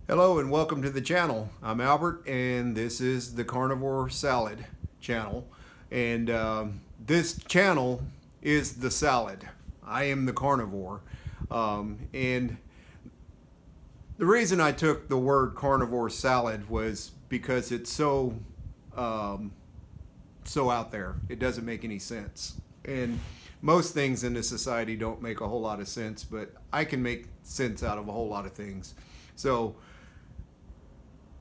Hello and welcome to the channel. I'm Albert and this is the Carnivore Salad channel. And this channel is the salad. I am the carnivore. And the reason I took the word carnivore salad was because it's so out there. It doesn't make any sense. And most things in this society don't make a whole lot of sense, but I can make sense out of a whole lot of things. So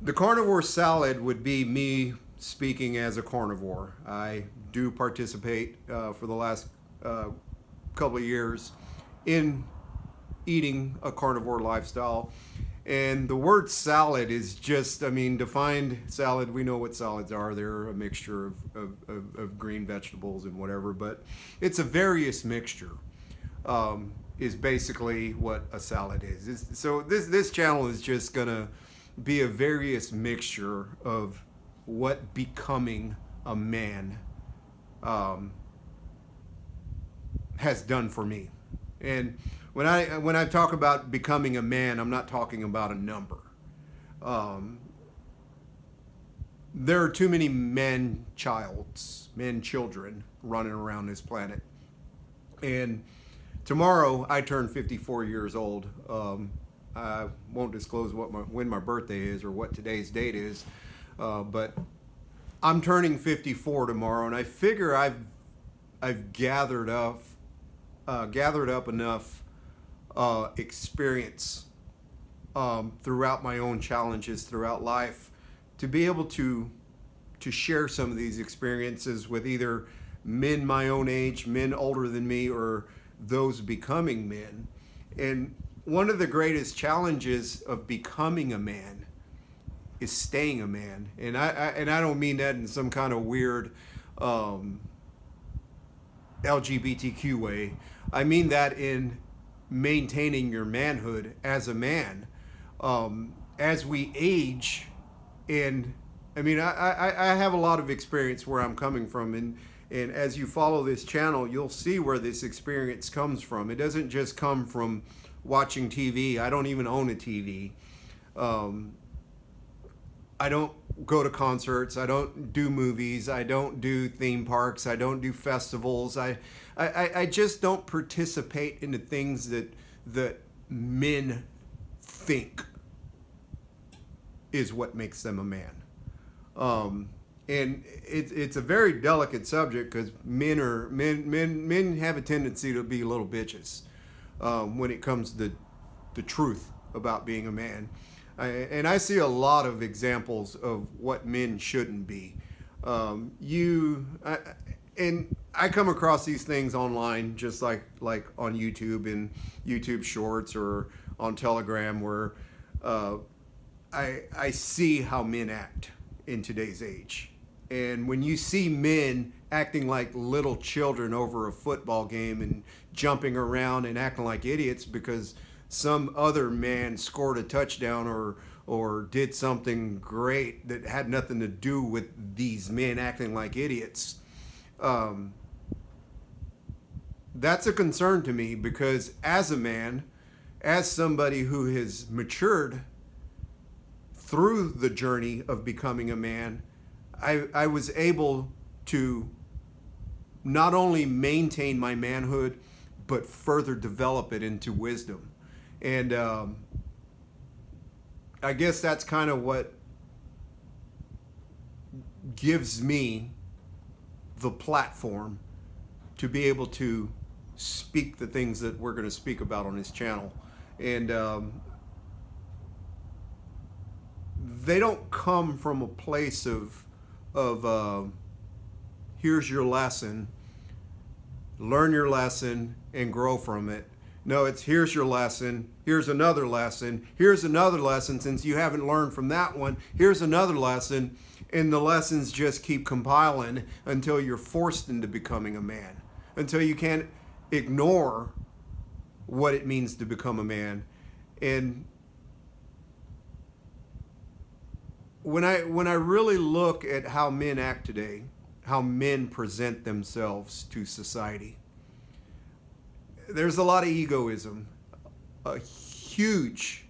the carnivore salad would be me speaking as a carnivore. I do participate for the last couple of years in eating a carnivore lifestyle. And the word salad is just, defined salad, we know what salads are. They're a mixture of green vegetables and whatever, but it's a various mixture. Is basically what a salad is. So this channel is just gonna be a various mixture of what becoming a man has done for me. And when I talk about becoming a man, I'm not talking about a number. There are too many men children running around this planet. And tomorrow I turn 54 years old. I won't disclose when my birthday is or what today's date is, but I'm turning 54 tomorrow, and I figure I've gathered up enough experience throughout my own challenges throughout life to be able to share some of these experiences with either men my own age, men older than me, or those becoming men. And one of the greatest challenges of becoming a man is staying a man. And I don't mean that in some kind of weird LGBTQ way. I mean that in maintaining your manhood as a man. As we age, and I have a lot of experience where I'm coming from, and as you follow this channel, you'll see where this experience comes from. It doesn't just come from watching TV. I don't even own a TV. I don't go to concerts. I don't do movies. I don't do theme parks. I don't do festivals. I just don't participate in the things that men think is what makes them a man. And it's a very delicate subject because men have a tendency to be little bitches when it comes to the truth about being a man. And I see a lot of examples of what men shouldn't be. And I come across these things online, just like on YouTube and YouTube Shorts or on Telegram, where I see how men act in today's age. And when you see men acting like little children over a football game and jumping around and acting like idiots because some other man scored a touchdown or did something great that had nothing to do with these men acting like idiots, that's a concern to me, because as a man, as somebody who has matured through the journey of becoming a man, I was able to not only maintain my manhood, but further develop it into wisdom. And I guess that's kind of what gives me the platform to be able to speak the things that we're going to speak about on this channel. And they don't come from a place of here's your lesson, learn your lesson and grow from it. No, it's here's your lesson, here's another lesson, here's another lesson. Since you haven't learned from that one, here's another lesson. And the lessons just keep compiling until you're forced into becoming a man, until you can't ignore what it means to become a man. And when I really look at how men act today, how men present themselves to society, there's a lot of egoism, a huge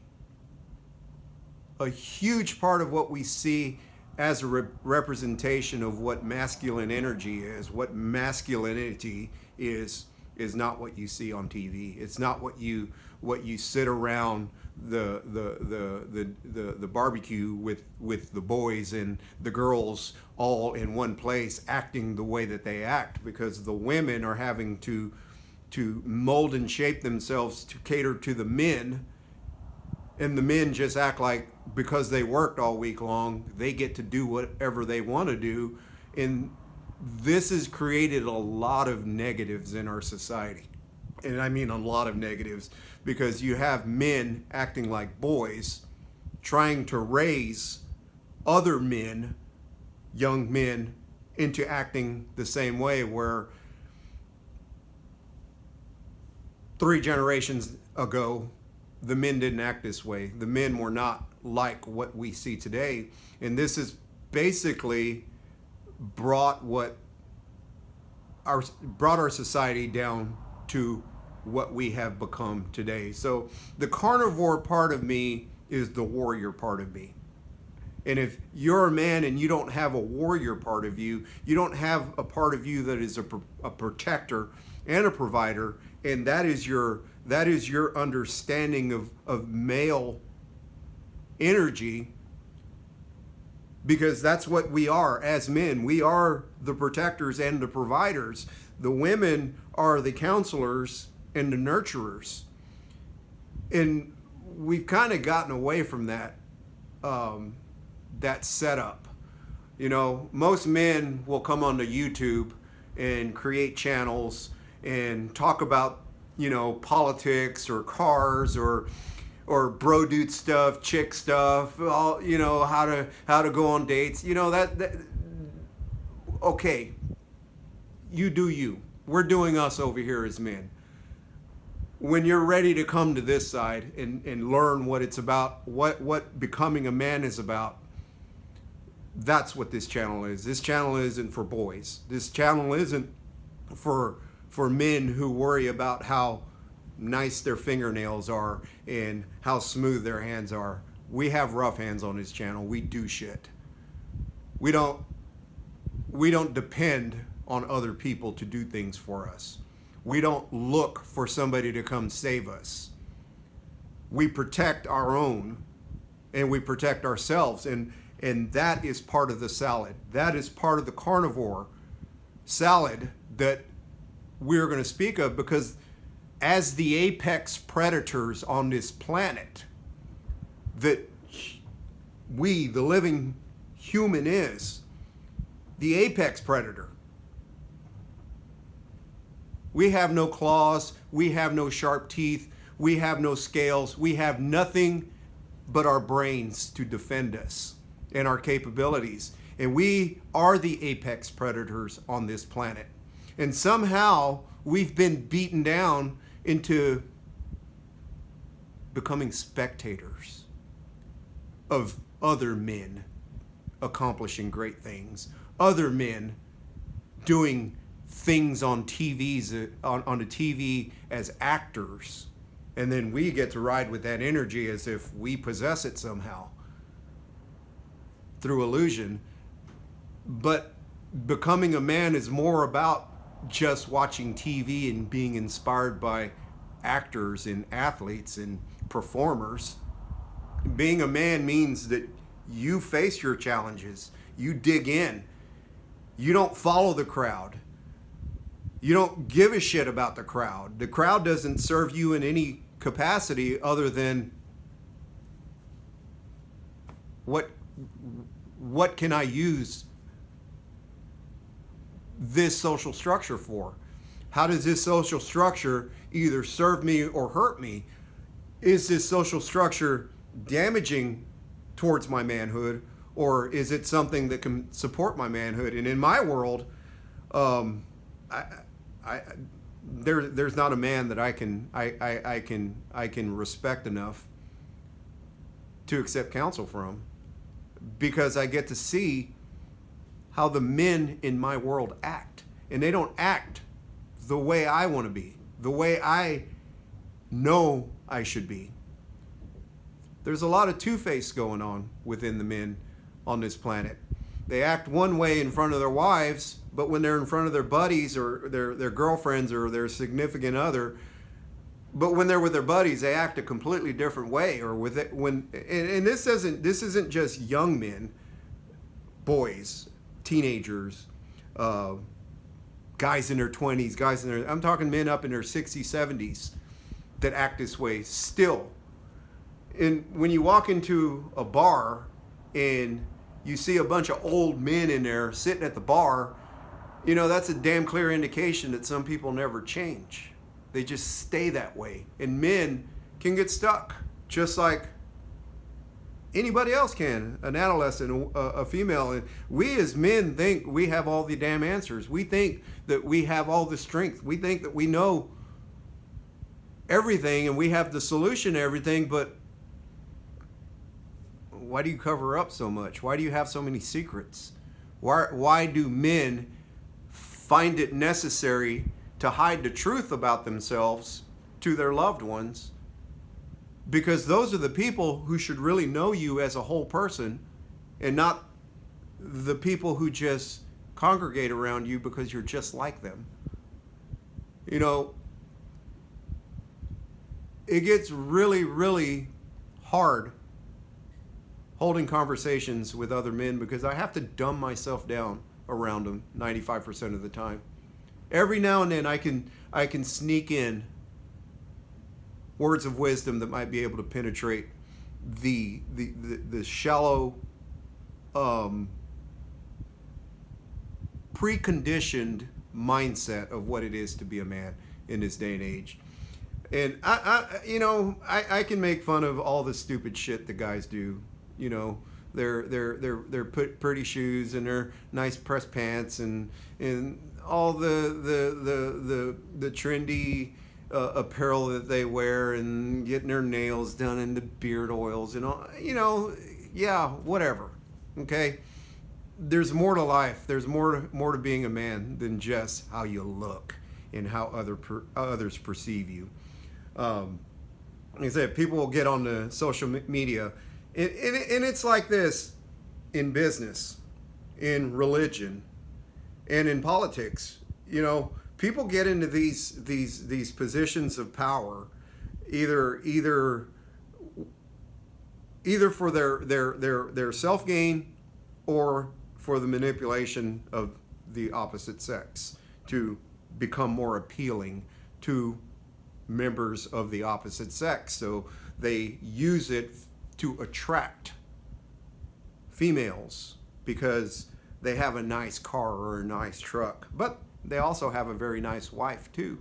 a huge part of what we see as a representation of what masculine energy is, what masculinity is not what you see on TV. It's not what you sit around the barbecue with the boys and the girls all in one place acting the way that they act, because the women are having to mold and shape themselves to cater to the men, and the men just act like because they worked all week long they get to do whatever they want to do. And this has created a lot of negatives in our society, and I mean a lot of negatives, because you have men acting like boys trying to raise other men, young men, into acting the same way, where 3 generations ago the men didn't act this way. The men were not like what we see today. And this has basically brought our society down to what we have become today. So the carnivore part of me is the warrior part of me. And if you're a man and you don't have a warrior part of you, you don't have a part of you that is a protector and a provider, and that is your understanding of male energy, because that's what we are as men. We are the protectors and the providers. The women are the counselors and the nurturers. And we've kind of gotten away from that setup. You know, most men will come onto YouTube and create channels and talk about, you know, politics or cars or bro dude stuff, chick stuff, all, you know, how to go on dates. You know, that okay, you do you. We're doing us over here as men. When you're ready to come to this side and learn what it's about, what becoming a man is about, that's what this channel is. This channel isn't for boys. This channel isn't for men who worry about how nice their fingernails are and how smooth their hands are. We have rough hands on this channel. We do shit. We don't depend on other people to do things for us. We don't look for somebody to come save us. We protect our own, and we protect ourselves, and that is part of the salad. That is part of the carnivore salad that we're going to speak of, because as the apex predators on this planet that we, the living human, is, the apex predator. We have no claws, we have no sharp teeth, we have no scales, we have nothing but our brains to defend us and our capabilities. And we are the apex predators on this planet. And somehow we've been beaten down into becoming spectators of other men accomplishing great things, other men doing things on TVs, on the TV as actors, and then we get to ride with that energy as if we possess it somehow through illusion. But becoming a man is more about just watching TV and being inspired by actors and athletes and performers. Being a man means that you face your challenges, you dig in, you don't follow the crowd. You don't give a shit about the crowd. The crowd doesn't serve you in any capacity other than what can I use this social structure for? How does this social structure either serve me or hurt me? Is this social structure damaging towards my manhood, or is it something that can support my manhood? And in my world, there's not a man that I can respect enough to accept counsel from, because I get to see how the men in my world act, and they don't act the way I want to be, the way I know I should be. there's a lot of two-face going on within the men on this planet. They act one way in front of their wives, but when they're in front of their buddies or their girlfriends or their significant other, but when they're with their buddies, they act a completely different way. Or with it and this isn't just young men, boys, teenagers, guys in their 20s, I'm talking men up in their 60s, 70s that act this way still. And when you walk into a bar and you see a bunch of old men in there sitting at the bar, that's a damn clear indication that some people never change. They just stay that way. And men can get stuck, just like anybody else can, an adolescent, a female. And we as men think we have all the damn answers. We think that we have all the strength. We think that we know everything and we have the solution to everything, but why do you cover up so much? Why do you have so many secrets? Why do men find it necessary to hide the truth about themselves to their loved ones? Because those are the people who should really know you as a whole person, and not the people who just congregate around you because you're just like them. It gets really, really hard holding conversations with other men because I have to dumb myself down around them 95% of the time. Every now and then I can sneak in words of wisdom that might be able to penetrate the shallow, preconditioned mindset of what it is to be a man in this day and age. And I can make fun of all the stupid shit the guys do. Their pretty shoes and their nice pressed pants and all the trendy apparel that they wear and getting their nails done and the beard oils and all. Yeah, whatever. Okay, there's more to life. There's more to being a man than just how you look and how others perceive you. Like I said, people will get on the social media. And it's like this in business, in religion, and in politics. People get into these positions of power, either for their self gain or for the manipulation of the opposite sex to become more appealing to members of the opposite sex. So they use it to attract females because they have a nice car or a nice truck, but they also have a very nice wife too,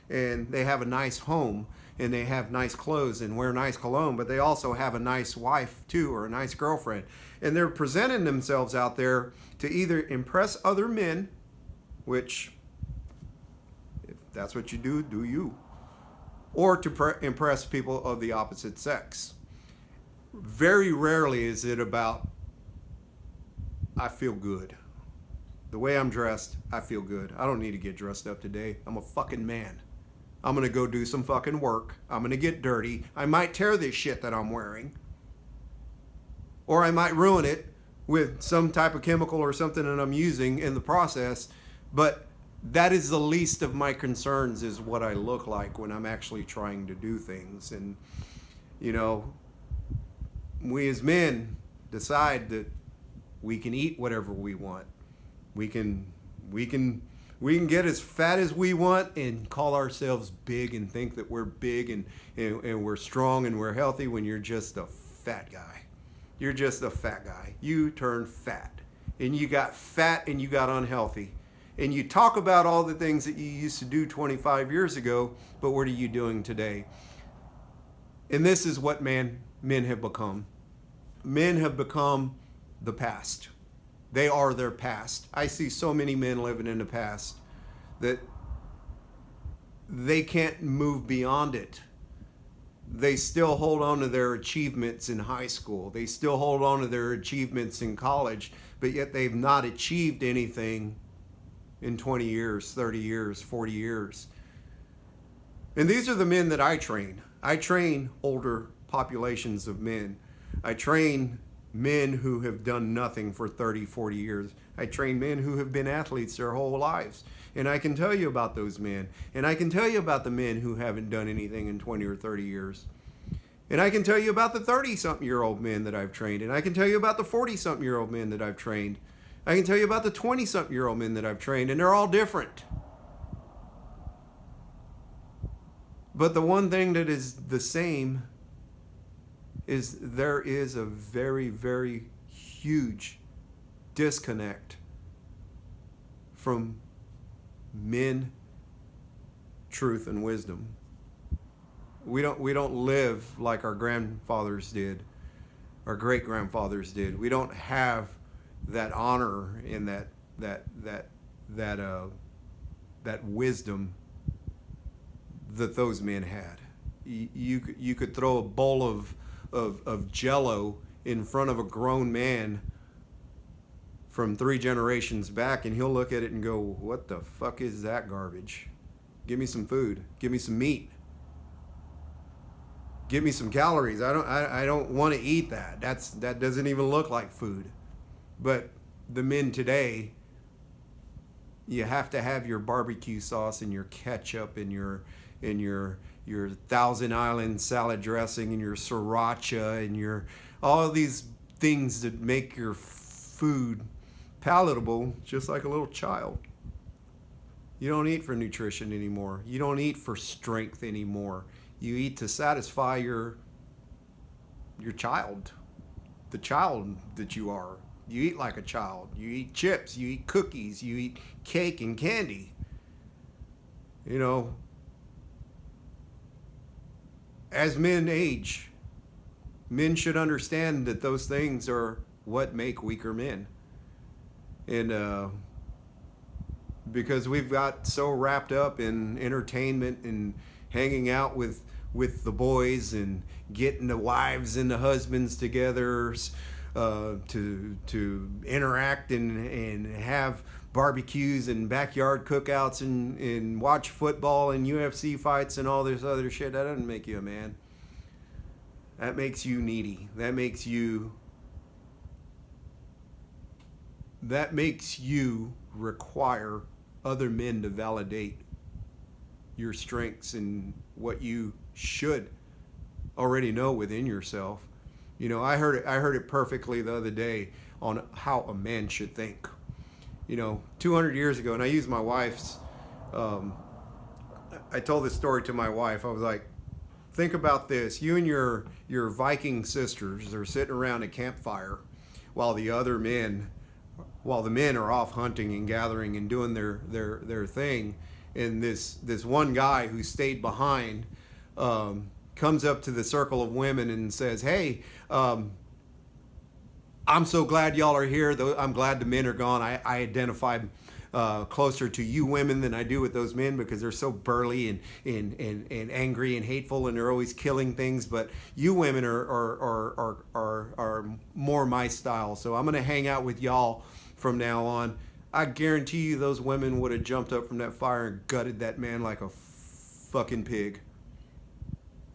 and they have a nice home and they have nice clothes and wear nice cologne, but they also have a nice wife too, or a nice girlfriend, and they're presenting themselves out there to either impress other men, which if that's what you do you, or to impress people of the opposite sex. Very rarely is it about, I feel good. The way I'm dressed, I feel good. I don't need to get dressed up today. I'm a fucking man. I'm going to go do some fucking work. I'm going to get dirty. I might tear this shit that I'm wearing. Or I might ruin it with some type of chemical or something that I'm using in the process. But that is the least of my concerns, is what I look like when I'm actually trying to do things. And, we as men decide that we can eat whatever we want. We can get as fat as we want and call ourselves big and think that we're big and we're strong and we're healthy when you're just a fat guy. You're just a fat guy. You turned fat. And you got fat and you got unhealthy. And you talk about all the things that you used to do 25 years ago, but what are you doing today? And this is what men have become. Men have become the past. They are their past. I see so many men living in the past that they can't move beyond it. They still hold on to their achievements in high school. They still hold on to their achievements in college, but yet they've not achieved anything in 20 years, 30 years, 40 years. And these are the men that I train. I train older populations of men. I train men who have done nothing for 30, 40 years. I train men who have been athletes their whole lives. And I can tell you about those men. And I can tell you about the men who haven't done anything in 20 or 30 years. And I can tell you about the 30-something-year-old men that I've trained. And I can tell you about the 40-something-year-old men that I've trained. I can tell you about the 20-something-year-old men that I've trained. And they're all different. But the one thing that is the same is there is a very, very huge disconnect from men, truth, and wisdom. We don't live like our grandfathers did, our great grandfathers did. We don't have that honor and that wisdom that those men had. You could throw a bowl of Jello in front of a grown man from 3 generations back, and he'll look at it and go, "What the fuck is that garbage? Give me some food. Give me some meat. Give me some calories. I don't want to eat that. That doesn't even look like food." But the men today, you have to have your barbecue sauce and your ketchup and your Thousand Island salad dressing and your sriracha and your all of these things that make your food palatable, just like a little child. You don't eat for nutrition anymore. You don't eat for strength anymore. You eat to satisfy your child, the child that you are. You eat like a child. You eat chips. You eat cookies. You eat cake and candy. You know, as men age, men should understand that those things are what make weaker men. And because we've got so wrapped up in entertainment and hanging out with the boys and getting the wives and the husbands together to interact and have barbecues and backyard cookouts and watch football and UFC fights and all this other shit, that doesn't make you a man. That makes you needy. That makes you require other men to validate your strengths and what you should already know within yourself. You know, I heard it perfectly the other day on how a man should think. You know, 200 years ago, and I used my wife's, I told this story to my wife. I was like, think about this. You and your Viking sisters are sitting around a campfire while the men are off hunting and gathering and doing their thing. And this one guy who stayed behind comes up to the circle of women and says, "Hey, I'm so glad y'all are here. I'm glad the men are gone. I identify closer to you women than I do with those men because they're so burly and angry and hateful and they're always killing things. But you women are more my style. So I'm going to hang out with y'all from now on." I guarantee you those women would have jumped up from that fire and gutted that man like a fucking pig.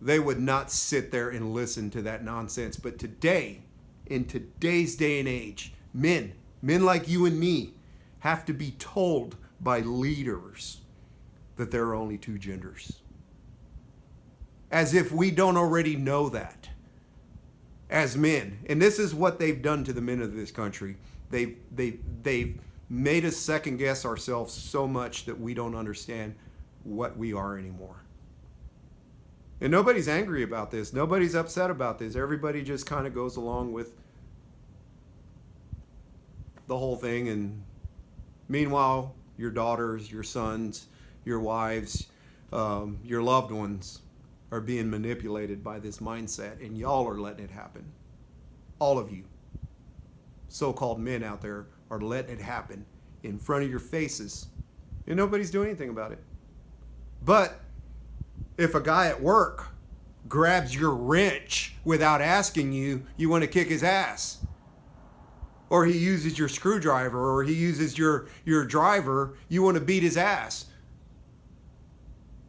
They would not sit there and listen to that nonsense. But today, in today's day and age, men like you and me, have to be told by leaders that there are only 2 genders. As if we don't already know that as men. And this is what they've done to the men of this country. They've made us second guess ourselves so much that we don't understand what we are anymore. And nobody's angry about this. Nobody's upset about this. Everybody just kind of goes along with the whole thing. And meanwhile, your daughters, your sons, your wives, your loved ones are being manipulated by this mindset. And y'all are letting it happen. All of you so-called men out there are letting it happen in front of your faces. And nobody's doing anything about it. But if a guy at work grabs your wrench without asking you, you want to kick his ass. Or he uses your screwdriver, or he uses your driver, you want to beat his ass.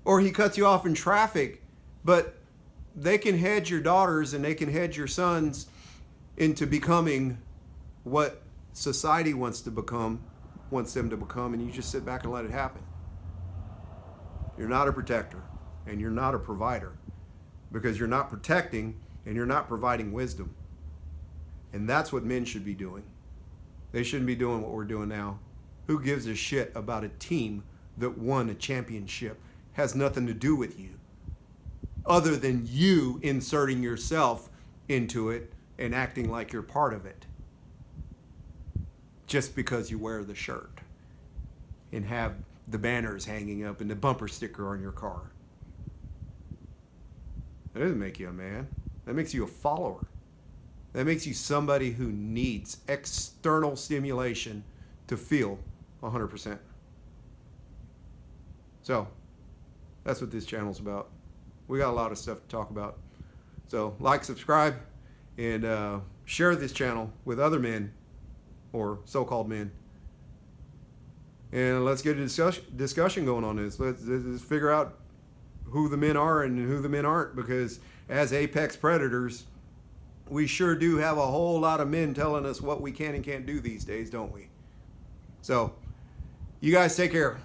Or he cuts you off in traffic, but they can head your daughters and they can head your sons into becoming what society wants them to become, and you just sit back and let it happen. You're not a protector and you're not a provider, because you're not protecting and you're not providing wisdom. And that's what men should be doing. They shouldn't be doing what we're doing now. Who gives a shit about a team that won a championship? Has nothing to do with you, other than you inserting yourself into it and acting like you're part of it just because you wear the shirt and have the banners hanging up and the bumper sticker on your car. That doesn't make you a man. That makes you a follower. That makes you somebody who needs external stimulation to feel 100%. So, that's what this channel's about. We got a lot of stuff to talk about. So, like, subscribe, and share this channel with other men, or so-called men. And let's get a discussion going on this. Let's figure out who the men are and who the men aren't, because as apex predators, we sure do have a whole lot of men telling us what we can and can't do these days, don't we? So, you guys take care.